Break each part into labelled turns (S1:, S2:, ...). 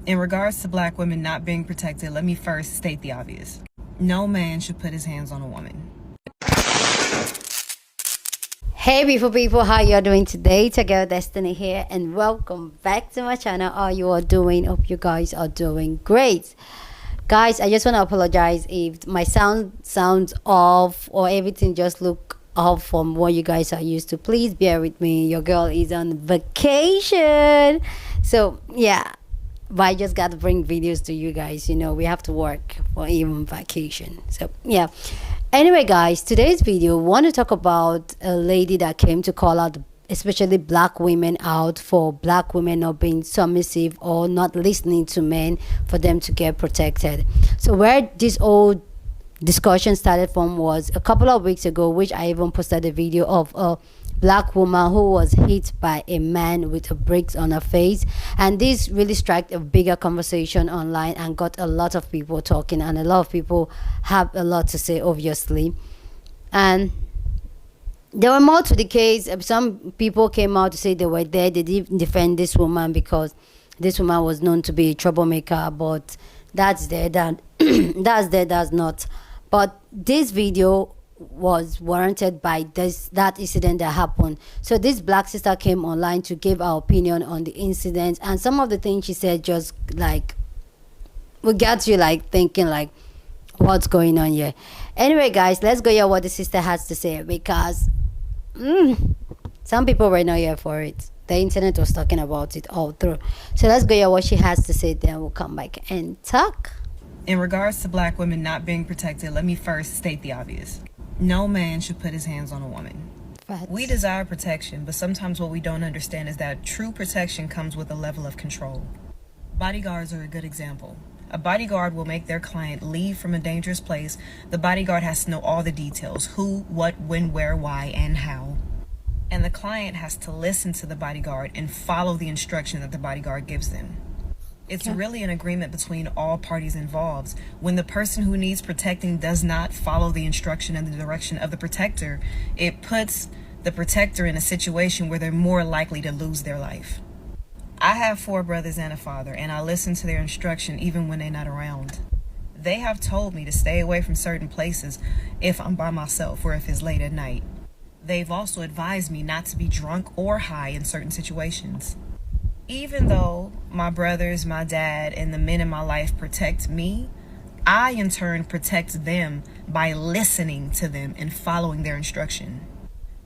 S1: In regards to black women not being protected, let me first state the obvious. No man should put his hands on a woman.
S2: Hey beautiful people, how you are doing today? It's your girl Destiny here and welcome back to my channel. How you are doing? Hope you guys are doing great. Guys, I just want to apologize if my sounds off or everything just look off from what you guys are used to. Please bear with me. Your girl is on vacation. So yeah, but I just got to bring videos to you guys. You know, we have to work for even vacation. So yeah. Anyway, guys, today's video, want to talk about a lady that came to call out especially black women out for black women not being submissive or not listening to men for them to get protected. So where this old discussion started from was a couple of weeks ago, which I even posted a video of a black woman who was hit by a man with a bricks on her face, and this really struck a bigger conversation online and got a lot of people talking, and a lot of people have a lot to say, obviously. And there were more to the case. Some people came out to say they were there, they didn't defend this woman because this woman was known to be a troublemaker, but that's there, that that's there, that's not. But this video was warranted by that incident that happened. So this black sister came online to give her opinion on the incident, and some of the things she said just like will get you like thinking like, what's going on here? Anyway, guys, let's go hear what the sister has to say, because some people were not here for it. The internet was talking about it all through. So let's go hear what she has to say, then we'll come back and talk.
S1: In regards to black women not being protected, let me first state the obvious. No man should put his hands on a woman.
S2: Facts.
S1: We desire protection, but sometimes what we don't understand is that true protection comes with a level of control. Bodyguards are a good example. A bodyguard will make their client leave from a dangerous place. The bodyguard has to know all the details: who, what, when, where, why, and how. And the client has to listen to the bodyguard and follow the instruction that the bodyguard gives them. It's really an agreement between all parties involved. When the person who needs protecting does not follow the instruction and the direction of the protector, it puts the protector in a situation where they're more likely to lose their life. I have 4 brothers and a father, and I listen to their instruction even when they're not around. They have told me to stay away from certain places if I'm by myself or if it's late at night. They've also advised me not to be drunk or high in certain situations. Even though my brothers, my dad, and the men in my life protect me, I in turn protect them by listening to them and following their instruction.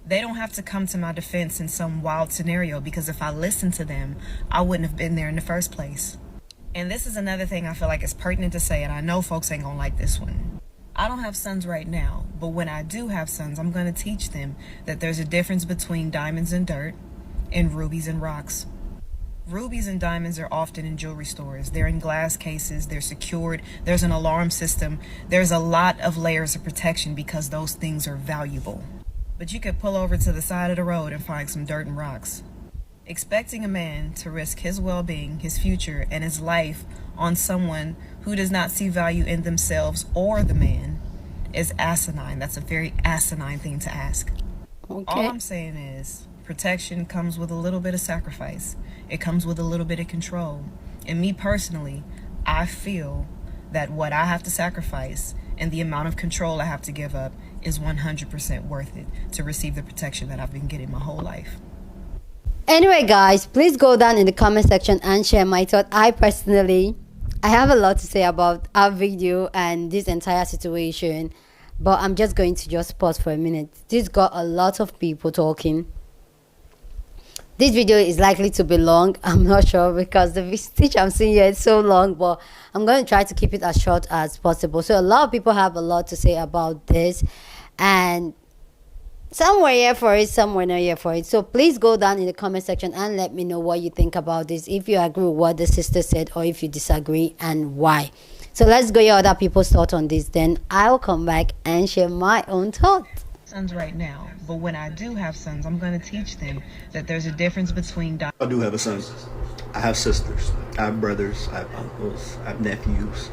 S1: They don't have to come to my defense in some wild scenario, because if I listened to them, I wouldn't have been there in the first place. And this is another thing I feel like is pertinent to say, and I know folks ain't gonna like this one. I don't have sons right now, but when I do have sons, I'm gonna teach them that there's a difference between diamonds and dirt and rubies and rocks. Rubies and diamonds are often in jewelry stores. They're in glass cases, they're secured, there's an alarm system. There's a lot of layers of protection because those things are valuable. But you could pull over to the side of the road and find some dirt and rocks. Expecting a man to risk his well-being, his future, and his life on someone who does not see value in themselves or the man is asinine. That's a very asinine thing to ask.
S2: Okay.
S1: All I'm saying is, protection comes with a little bit of sacrifice. It comes with a little bit of control. And me personally, I feel that what I have to sacrifice and the amount of control I have to give up is 100% worth it to receive the protection that I've been getting my whole life.
S2: Anyway, guys, please go down in the comment section and share my thought. I have a lot to say about our video and this entire situation, but I'm just going to just pause for a minute. This got a lot of people talking. This video is likely to be long, I'm not sure, because the stitch I'm seeing here is so long, but I'm going to try to keep it as short as possible. So a lot of people have a lot to say about this, and some were here for it, some were not here for it. So please go down in the comment section and let me know what you think about this, if you agree with what the sister said or if you disagree, and why. So let's go hear other people's thoughts on this, then I'll come back and share my own thoughts.
S1: Sons right now, but when I do have sons, I'm going to teach them that there's a difference between
S3: I do have a son. I have sisters. I have brothers. I have uncles. I have nephews.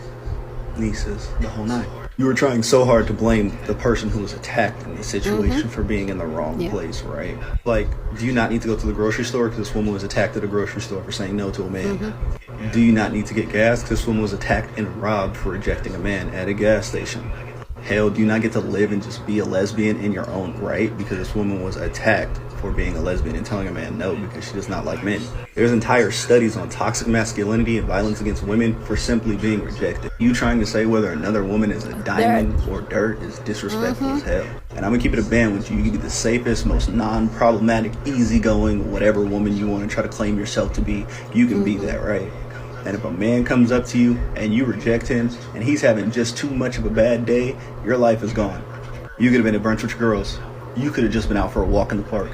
S3: nieces, the whole nine. You were trying so hard to blame the person who was attacked in the situation for being in the wrong place, right? Like, do you not need to go to the grocery store because this woman was attacked at a grocery store for saying no to a man? Do you not need to get gas because this woman was attacked and robbed for rejecting a man at a gas station? Hell, do you not get to live and just be a lesbian in your own right because this woman was attacked for being a lesbian and telling a man no because she does not like men? There's entire studies on toxic masculinity and violence against women for simply being rejected. You trying to say whether another woman is a diamond or dirt is disrespectful as hell. And I'm gonna keep it a band with you. You can be the safest, most non-problematic, easygoing, whatever woman you want to try to claim yourself to be. You can be that, right? And if a man comes up to you and you reject him and he's having just too much of a bad day, your life is gone. You could have been at brunch with your girls. You could have just been out for a walk in the park.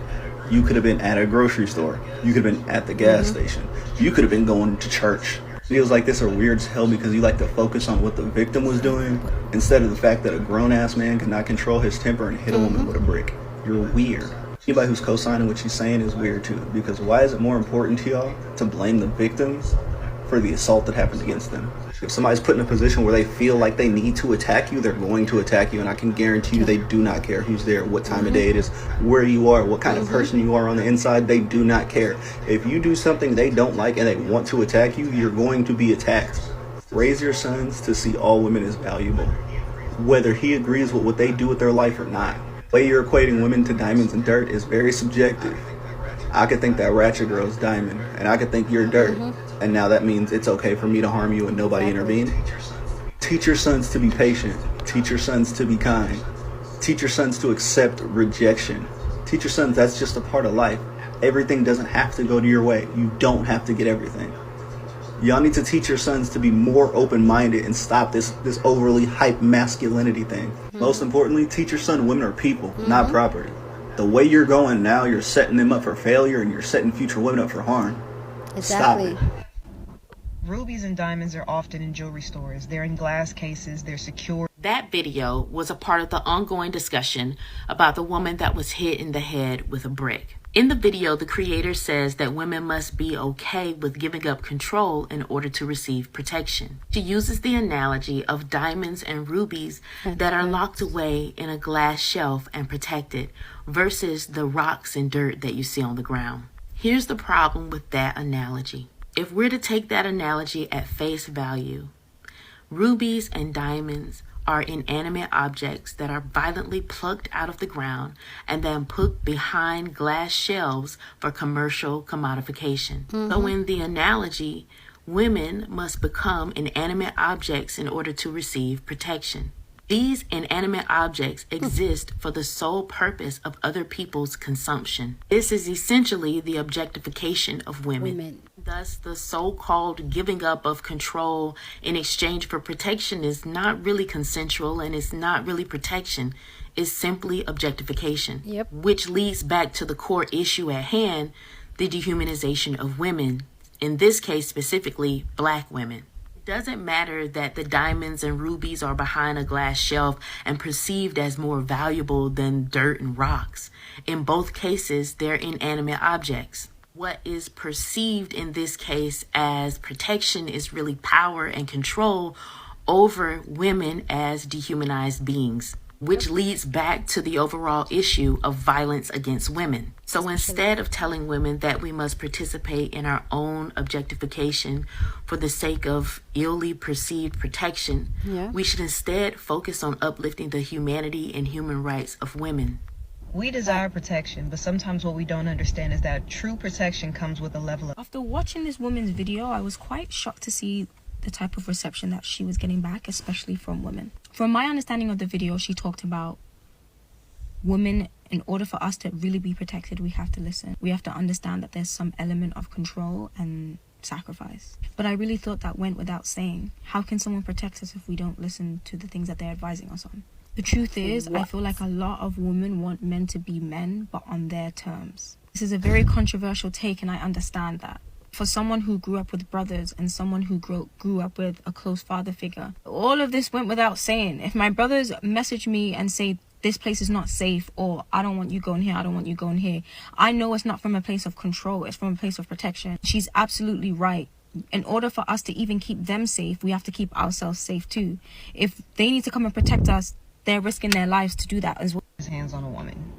S3: You could have been at a grocery store. You could have been at the gas station. You could have been going to church. Feels like this are weird as hell because you like to focus on what the victim was doing instead of the fact that a grown-ass man could not control his temper and hit a woman with a brick. You're weird. Anybody who's co-signing what she's saying is weird too, because why is it more important to y'all to blame the victims for the assault that happened against them? If somebody's put in a position where they feel like they need to attack you, they're going to attack you, and I can guarantee you they do not care who's there, what time of day it is, where you are, what kind of person you are on the inside. They do not care. If you do something they don't like and they want to attack you, you're going to be attacked. Raise your sons to see all women as valuable, whether he agrees with what they do with their life or not. The way you're equating women to diamonds and dirt is very subjective. I could think that ratchet girl's diamond, and I could think you're dirt, and now that means it's okay for me to harm you and nobody intervene. Teach your sons to be patient. Teach your sons to be kind. Teach your sons to accept rejection. Teach your sons that's just a part of life. Everything doesn't have to go to your way. You don't have to get everything. Y'all need to teach your sons to be more open-minded and stop this overly hype masculinity thing. Most importantly, teach your son women are people, not property. The way you're going now, you're setting them up for failure and you're setting future women up for harm.
S2: Exactly.
S3: Stop it.
S1: Rubies and diamonds are often in jewelry stores. They're in glass cases. They're secure.
S4: That video was a part of the ongoing discussion about the woman that was hit in the head with a brick. In the video, the creator says that women must be okay with giving up control in order to receive protection. She uses the analogy of diamonds and rubies that are locked away in a glass shelf and protected versus the rocks and dirt that you see on the ground. Here's the problem with that analogy. If we're to take that analogy at face value, rubies and diamonds are inanimate objects that are violently plucked out of the ground and then put behind glass shelves for commercial commodification. So in the analogy, women must become inanimate objects in order to receive protection. These inanimate objects exist for the sole purpose of other people's consumption. This is essentially the objectification of women. Thus, the so-called giving up of control in exchange for protection is not really consensual and it's not really protection. It's simply objectification, which leads back to the core issue at hand, the dehumanization of women, in this case specifically Black women. It doesn't matter that the diamonds and rubies are behind a glass shelf and perceived as more valuable than dirt and rocks. In both cases, they're inanimate objects. What is perceived in this case as protection is really power and control over women as dehumanized beings, which leads back to the overall issue of violence against women. So instead of telling women that we must participate in our own objectification for the sake of illy perceived protection, we should instead focus on uplifting the humanity and human rights of women.
S1: We desire protection, but sometimes what we don't understand is that true protection comes with a level of...
S5: After watching this woman's video, I was quite shocked to see the type of reception that she was getting back, especially from women. From my understanding of the video, she talked about women, in order for us to really be protected, we have to listen. We have to understand that there's some element of control and sacrifice. But I really thought that went without saying. How can someone protect us if we don't listen to the things that they're advising us on? The truth is, I feel like a lot of women want men to be men, but on their terms. This is a very controversial take, and I understand that. For someone who grew up with brothers and someone who grew up with a close father figure, all of this went without saying. If my brothers message me and say, this place is not safe, or I don't want you going here, I don't want you going here, I know it's not from a place of control, it's from a place of protection. She's absolutely right. in order for us to even keep them safe, we have to keep ourselves safe too. If they need to come and protect us, they're risking their lives to do that as well.
S1: His hands on a woman.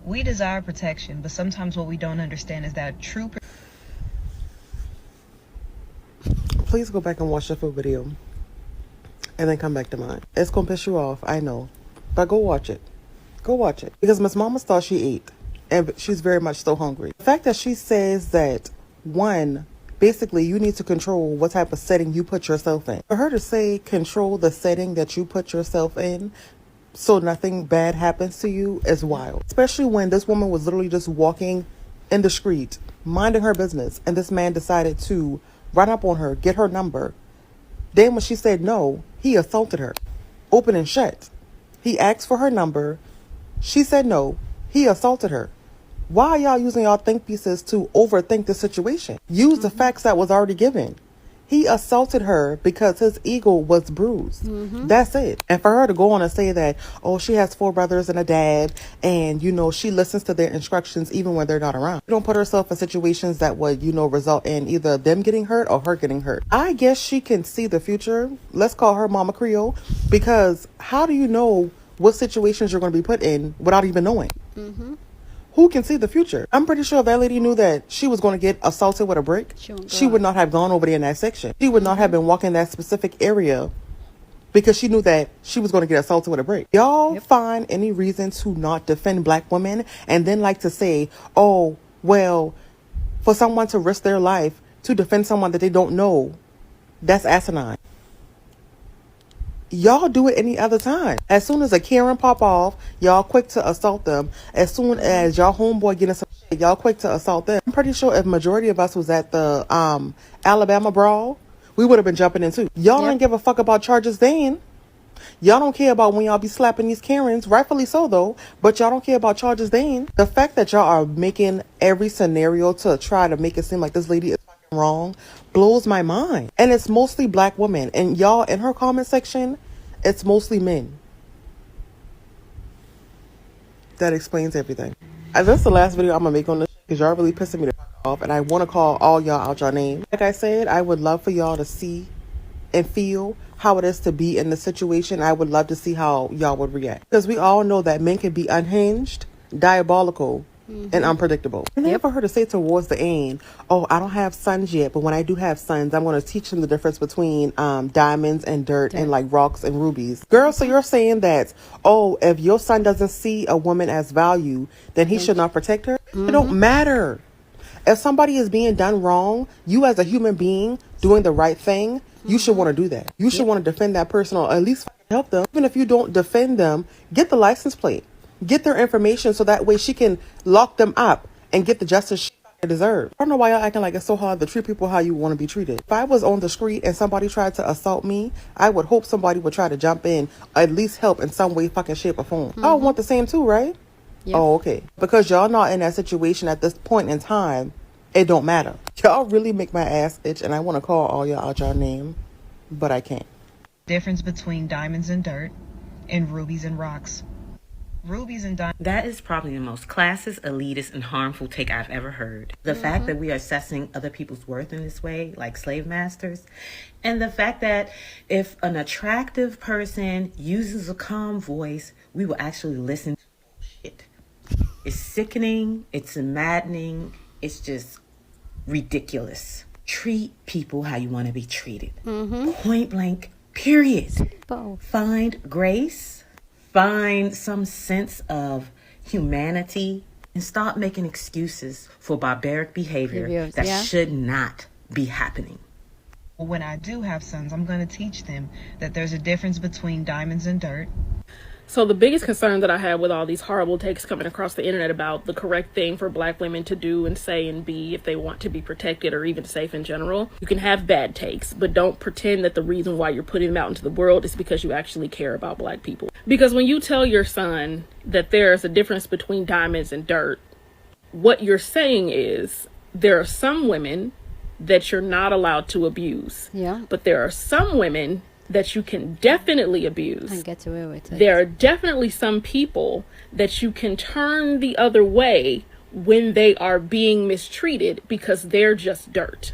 S1: We desire protection, but sometimes what we don't understand is that true
S6: Please go back and watch the full video and then come back to mine. It's gonna piss you off, I know, but go watch it. Go watch it, because Miss Mama thought she ate and she's very much still hungry. The fact that she says that, one, basically you need to control what type of setting you put yourself in. For her to say control the setting that you put yourself in so nothing bad happens to you is wild. Especially when this woman was literally just walking in the street, minding her business, and this man decided to run up on her, get her number. Then when she said no, he assaulted her. Open and shut. He asked for her number. She said no. He assaulted her. Why are y'all using y'all think pieces to overthink the situation? Use the facts that was already given. He assaulted her because his ego was bruised. That's it. And for her to go on and say that, oh, she has 4 brothers and a dad, and, you know, she listens to their instructions even when they're not around. She don't put herself in situations that would, you know, result in either them getting hurt or her getting hurt. I guess she can see the future. Let's call her Mama Creole, because how do you know what situations you're going to be put in without even knowing? Who can see the future? I'm pretty sure if that lady knew that she was going to get assaulted with a brick, she would not have gone over there in that section. She would not have been walking that specific area because she knew that she was going to get assaulted with a brick. Y'all find any reason to not defend black women and then like to say, oh, well, for someone to risk their life to defend someone that they don't know, that's asinine. Y'all do it any other time. As soon as a Karen pop off, y'all quick to assault them. As soon as y'all homeboy getting some shit, y'all quick to assault them. I'm pretty sure if majority of us was at the Alabama brawl, we would have been jumping in too. Y'all don't give a fuck about charges then. Y'all don't care about when y'all be slapping these Karens, rightfully so though, but y'all don't care about charges then. The fact that y'all are making every scenario to try to make it seem like this lady is fucking wrong blows my mind. And it's mostly black women, and y'all in her comment section, it's mostly men. That explains everything. That's the last video I'm gonna make on this because y'all really pissing me the fuck off, and I want to call all y'all out your name. Like I said, I would love for y'all to see and feel how it is to be in the situation. I would love to see how y'all would react, because we all know that men can be unhinged, diabolical, and unpredictable. And then for her to say towards the end, oh, I don't have sons yet, but when I do have sons, I'm going to teach them the difference between diamonds and dirt and like rocks and rubies. Girl, so you're saying that, oh, if your son doesn't see a woman as value, then he should not protect her? It don't matter. If somebody is being done wrong, you as a human being doing the right thing, you should want to do that. You should want to defend that person, or at least help them. Even if you don't defend them, get the license plate. Get their information so that way she can lock them up and get the justice she deserves. I don't know why y'all acting like it's so hard to treat people how you want to be treated. If I was on the street and somebody tried to assault me, I would hope somebody would try to jump in, or at least help in some way, fucking shape or form. I would want the same too, right? Oh, okay. Because y'all not in that situation at this point in time, it don't matter. Y'all really make my ass itch, and I want to call all y'all out y'all name, but I can't.
S1: difference between diamonds and dirt and rubies and rocks. Rubies and diamonds.
S4: That is probably the most classist, elitist, and harmful take I've ever heard. The fact that we are assessing other people's worth in this way, like slave masters, and the fact that if an attractive person uses a calm voice, we will actually listen to bullshit. It's sickening, it's maddening, it's just ridiculous. Treat people how you want to be treated. Point blank, period. Find grace. Find some sense of humanity and stop making excuses for barbaric behavior that should not be happening.
S1: When I do have sons, I'm going to teach them that there's a difference between diamonds and dirt.
S7: So the biggest concern that I have with all these horrible takes coming across the internet about the correct thing for black women to do and say and be if they want to be protected or even safe in general. You can have bad takes, but don't pretend that the reason why you're putting them out into the world is because you actually care about black people. Because when you tell your son that there's a difference between diamonds and dirt, what you're saying is there are some women that you're not allowed to abuse. But there are some women that you can definitely abuse.
S2: And get away with it.
S7: There are definitely some people that you can turn the other way when they are being mistreated because they're just dirt.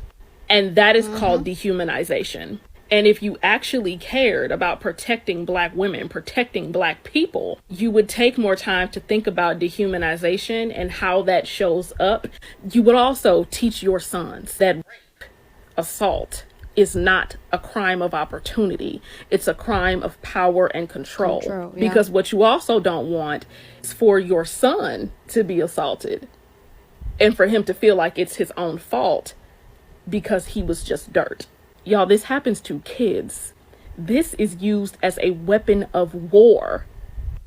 S7: And that is called dehumanization. And if you actually cared about protecting Black women, protecting Black people, you would take more time to think about dehumanization and how that shows up. You would also teach your sons that rape, assault is not a crime of opportunity. It's a crime of power and control. Because what you also don't want is for your son to be assaulted and for him to feel like it's his own fault because he was just dirt. Y'all, this happens to kids. This is used as a weapon of war.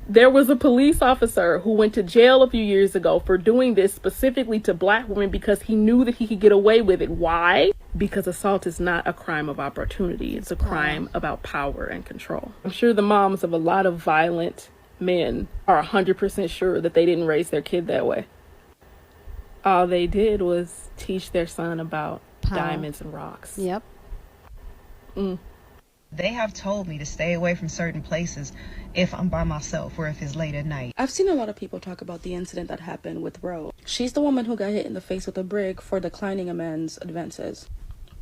S7: There was a police officer who went to jail a few years ago for doing this specifically to Black women because he knew that he could get away with it. Why? Because assault is not a crime of opportunity. It's a crime about power and control. I'm sure the moms of a lot of violent men are 100% sure that they didn't raise their kid that way. All they did was teach their son about diamonds and rocks.
S2: Yep.
S1: They have told me to stay away from certain places if I'm by myself or if it's late at night.
S8: I've seen a lot of people talk about the incident that happened with Roe. She's the woman who got hit in the face with a brick for declining a man's advances.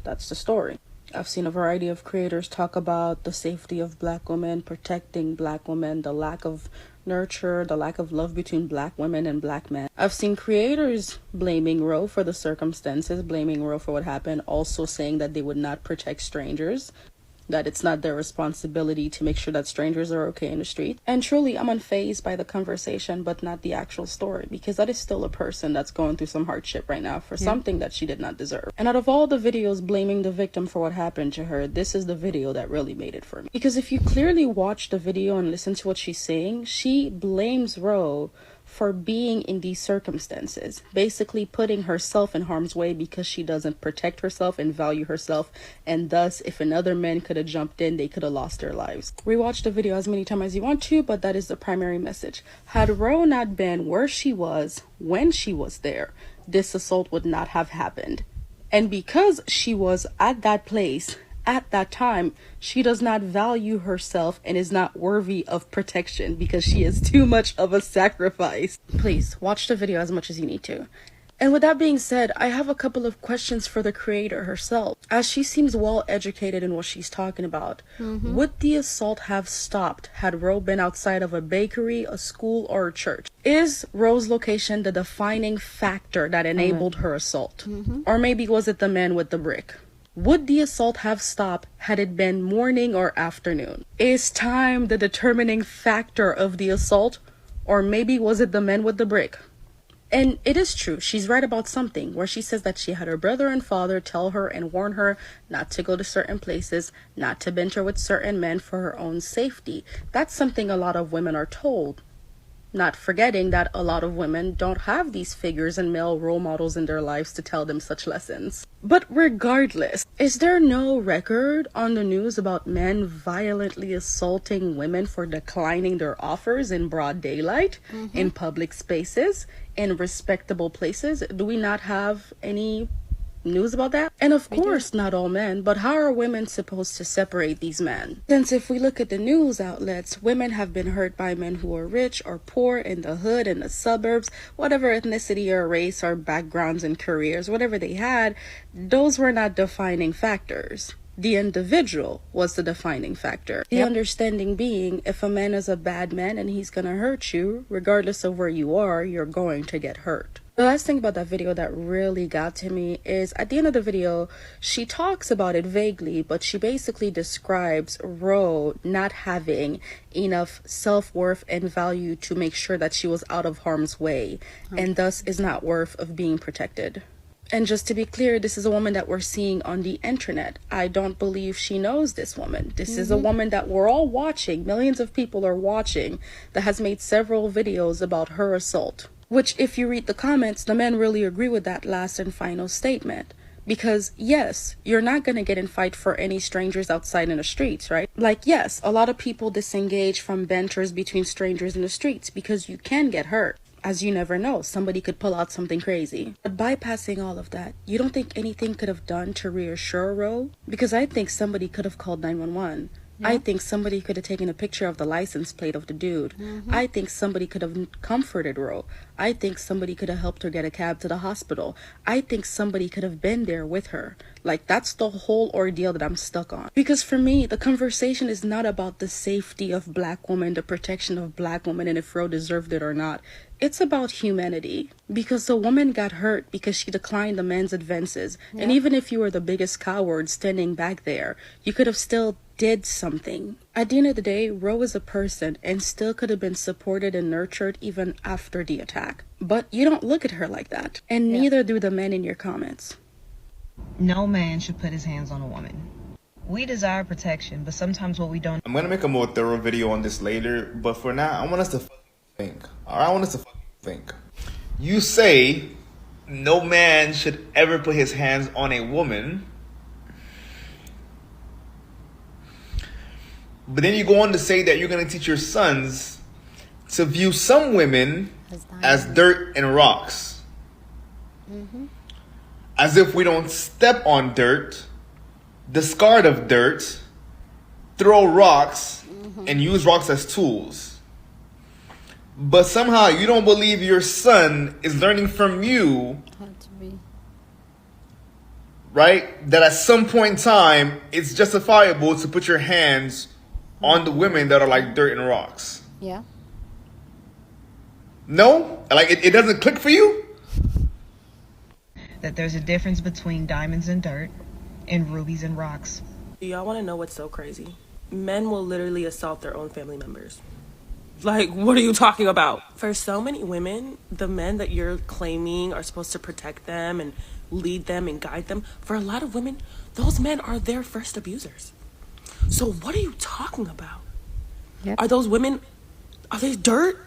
S8: That's the story. I've seen a variety of creators talk about the safety of Black women, protecting Black women, the lack of nurture, the lack of love between Black women and Black men. I've seen creators blaming Roe for the circumstances, blaming Roe for what happened, also saying that they would not protect strangers, that it's not their responsibility to make sure that strangers are okay in the street. And truly, I'm unfazed by the conversation, but not the actual story, because that is still a person that's going through some hardship right now for something that she did not deserve. And out of all the videos blaming the victim for what happened to her, this is the video that really made it for me. Because if you clearly watch the video and listen to what she's saying, she blames Roe for being in these circumstances, basically putting herself in harm's way because she doesn't protect herself and value herself, and thus if another man could have jumped in, they could have lost their lives. Rewatch the video as many times as you want to, but that is the primary message. Had Roe not been where she was when she was there, this assault would not have happened. And because she was at that place at that time, she does not value herself and is not worthy of protection because she is too much of a sacrifice. Please watch the video as much as you need to. And with that being said, I have a couple of questions for the creator herself. As she seems well educated in what she's talking about, would the assault have stopped had Roe been outside of a bakery, a school, or a church? Is Roe's location the defining factor that enabled her assault? Or maybe was it the man with the brick? Would the assault have stopped had it been morning or afternoon? Is time the determining factor of the assault? Or maybe was it the man with the brick? And it is true, she's right about something, where she says that she had her brother and father tell her and warn her not to go to certain places, not to venture with certain men for her own safety. That's something a lot of women are told. Not forgetting that a lot of women don't have these figures and male role models in their lives to tell them such lessons. But regardless, is there no record on the news about men violently assaulting women for declining their offers in broad daylight, in public spaces, in respectable places? Do we not have any news about that? And of course, not all men, but how are women supposed to separate these men? Since if we look at the news outlets, women have been hurt by men who are rich or poor, in the hood, in the suburbs, whatever ethnicity or race or backgrounds and careers, whatever they had, those were not defining factors. The individual was the defining factor. The understanding being, if a man is a bad man and he's gonna hurt you, regardless of where you are, you're going to get hurt. The last thing about that video that really got to me is at the end of the video, she talks about it vaguely, but she basically describes Roe not having enough self-worth and value to make sure that she was out of harm's way, and thus is not worth of being protected. And just to be clear, this is a woman that we're seeing on the internet. I don't believe she knows this woman. This is a woman that we're all watching, millions of people are watching, that has made several videos about her assault. Which, if you read the comments, the men really agree with that last and final statement. Because, yes, you're not going to get in fight for any strangers outside in the streets, right? Like, yes, a lot of people disengage from ventures between strangers in the streets because you can get hurt. As you never know, somebody could pull out something crazy. But bypassing all of that, you don't think anything could have done to reassure Roe? Because I think somebody could have called 911. I think somebody could have taken a picture of the license plate of the dude. I think somebody could have comforted Ro. I think somebody could have helped her get a cab to the hospital. I think somebody could have been there with her. Like, that's the whole ordeal that I'm stuck on. Because for me, the conversation is not about the safety of black women, the protection of black women, and if Ro deserved it or not. It's about humanity. Because the woman got hurt because she declined the man's advances. And even if you were the biggest coward standing back there, you could have still did something. At the end of the day, Ro is a person and still could have been supported and nurtured even after the attack. But you don't look at her like that. And neither do the men in your comments.
S1: No man should put his hands on a woman. We desire protection, but sometimes what we don't.
S9: I'm gonna make a more thorough video on this later, but for now, I want us to think. Alright, I want us to think. You say no man should ever put his hands on a woman, but then you go on to say that you're gonna teach your sons to view some women as dirt and rocks. As if we don't step on dirt, discard of dirt, throw rocks, and use rocks as tools. But somehow you don't believe your son is learning from you, right? That at some point in time, it's justifiable to put your hands on the women that are like dirt and rocks.
S2: Yeah.
S9: No? Like, it doesn't click for you?
S1: That there's a difference between diamonds and dirt and rubies and rocks.
S10: Do y'all want to know what's so crazy? Men will literally assault their own family members. Like, what are you talking about? For so many women, the men that you're claiming are supposed to protect them and lead them and guide them, for a lot of women, those men are their first abusers. So what are you talking about?
S2: Yep.
S10: Are those women, are they dirt?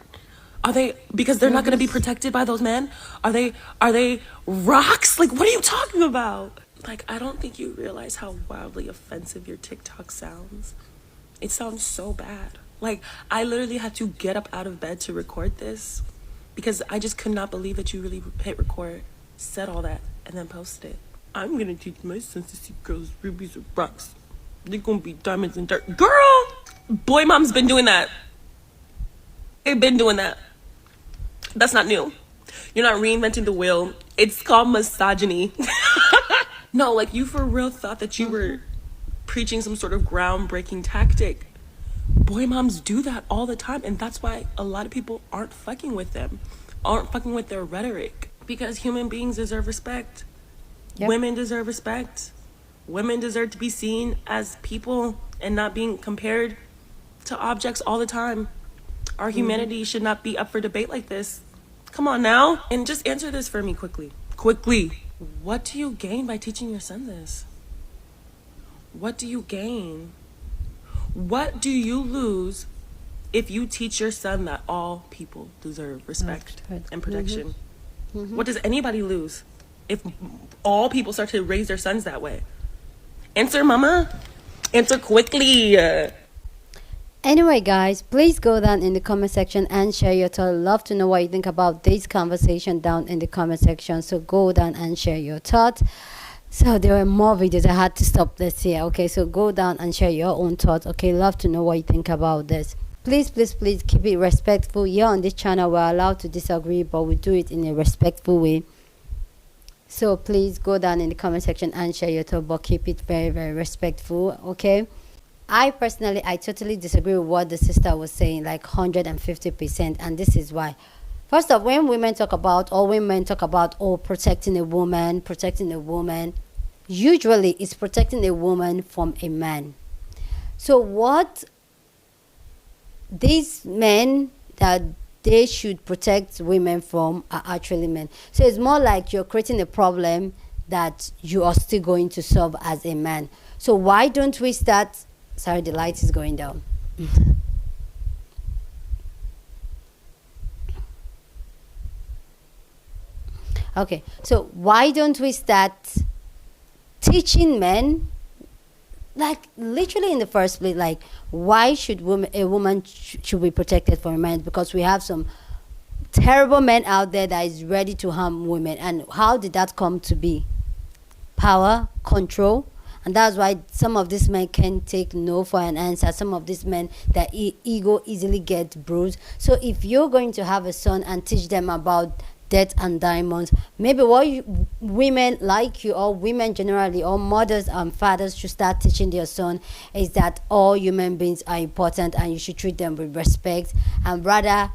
S10: Are they, because they're not going to be protected by those men? Are they rocks? Like, what are you talking about? Like, I don't think you realize how wildly offensive your TikTok sounds. It sounds so bad. Like, I literally had to get up out of bed to record this because I just could not believe that you really hit record, said all that, and then posted it. I'm going to teach my sons to see girls, rubies, or rocks. They're going to be diamonds and dirt. Girl! Boy, mom's been doing that. They've been doing that. That's not new. You're not reinventing the wheel. It's called misogyny. No, like, you for real thought that you were preaching some sort of groundbreaking tactic. Boy moms do that all the time, and that's why a lot of people aren't fucking with them, aren't fucking with their rhetoric, because human beings deserve respect. Yep. Women deserve respect. Women deserve to be seen as people and not being compared to objects all the time. Our humanity should not be up for debate like this. Come on now. And just answer this for me quickly. Quickly. What do you gain by teaching your son this? What do you gain? What do you lose if you teach your son that all people deserve respect and protection? What does anybody lose if all people start to raise their sons that way? Answer, mama. Answer quickly.
S2: Anyway, guys, please go down in the comment section and share your thoughts. Love to know what you think about this conversation down in the comment section. So go down and share your thoughts. So there were more videos. I had to stop this here. Okay, so go down and share your own thoughts. Okay, love to know what you think about this. Please, please, please keep it respectful. Here on this channel, we're allowed to disagree, but we do it in a respectful way. So please go down in the comment section and share your thoughts, but keep it very, very respectful. Okay. I totally disagree with what the sister was saying, like 150%, and this is why. First off, when women talk about, or when men talk about, protecting a woman, usually it's protecting a woman from a man. So what these men that they should protect women from are actually men. So it's more like you're creating a problem that you are still going to solve as a man. So why don't we start... Sorry, the light is going down. Okay, so why don't we start teaching men, like literally in the first place, like why should a woman should be protected from a man? Because we have some terrible men out there that is ready to harm women. And how did that come to be? Power, control. And that's why some of these men can't take no for an answer. Some of these men, their ego easily gets bruised. So if you're going to have a son and teach them about death and diamonds, maybe what women like you, or women generally, or mothers and fathers should start teaching their son is that all human beings are important and you should treat them with respect, and rather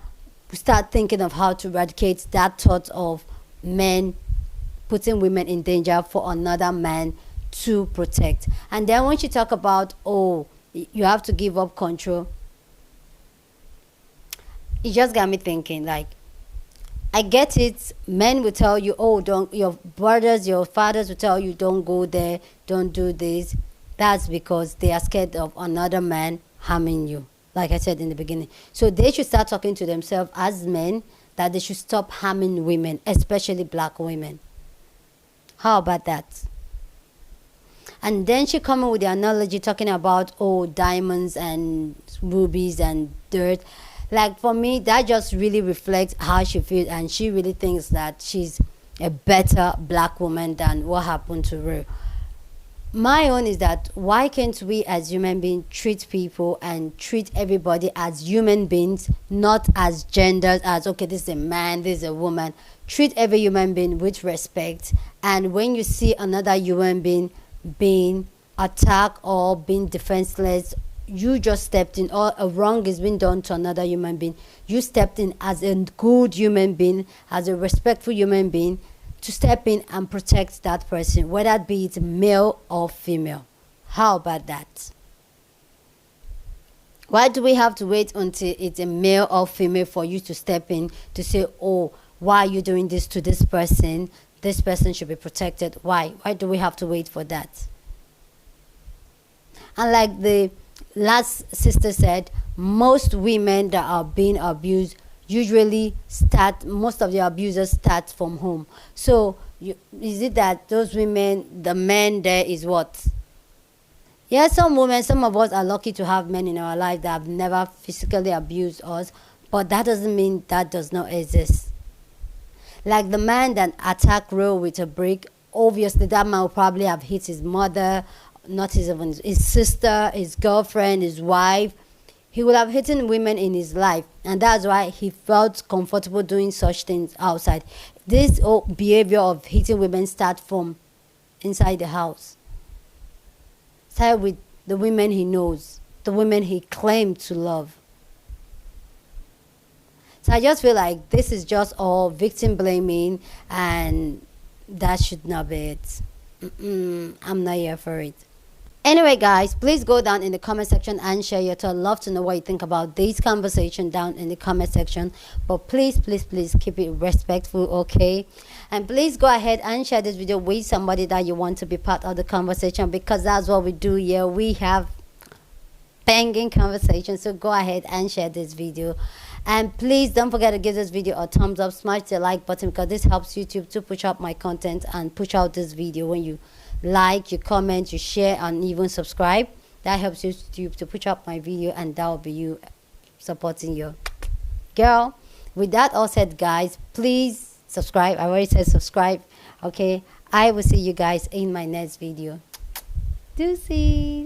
S2: start thinking of how to eradicate that thought of men putting women in danger for another man to protect. And then when you talk about, oh, you have to give up control, it just got me thinking, like, I get it. Men will tell you, oh, don't, your brothers, your fathers will tell you, don't go there, don't do this. That's because they are scared of another man harming you, like I said in the beginning. So they should start talking to themselves as men that they should stop harming women, especially black women. How about that? And then she coming with the analogy talking about, oh, diamonds and rubies and dirt. Like, for me, that just really reflects how she feels, and she really thinks that she's a better black woman than what happened to her. My own is that, why can't we as human beings treat people and treat everybody as human beings, not as genders, as, okay, this is a man, this is a woman. Treat every human being with respect, and when you see another human being being attacked or being defenseless, you just stepped in, or a wrong is being done to another human being, you stepped in as a good human being, as a respectful human being, to step in and protect that person, whether it be it male or female. How about that? Why do we have to wait until it's a male or female for you to step in to say, oh, why are you doing this to this person? This person should be protected. Why? Why do we have to wait for that? And like the last sister said, most women that are being abused usually most of the abusers start from home. So is it that those women, the men there is what? Yeah, some women, some of us are lucky to have men in our life that have never physically abused us, but that doesn't mean that does not exist. Like the man that attacked Ro with a brick, obviously that man will probably have hit his mother, not his sister, his girlfriend, his wife. He would have hit women in his life, and that's why he felt comfortable doing such things outside. This behavior of hitting women starts from inside the house. Start with the women he knows, the women he claimed to love. So I just feel like this is just all victim blaming, and that should not be it. I'm not here for it. Anyway, guys, please go down in the comment section and share your thoughts. I'd love to know what you think about this conversation down in the comment section. But please, please, please keep it respectful, okay? And please go ahead and share this video with somebody that you want to be part of the conversation, because that's what we do here. We have banging conversations. So go ahead and share this video. And please don't forget to give this video a thumbs up, smash the like button, because this helps YouTube to push up my content and push out this video. When you like, you comment, you share, and even subscribe, that helps YouTube to push up my video, and that will be you supporting your girl. With that all said, guys, please subscribe. I already said subscribe, okay? I will see you guys in my next video. Deuces.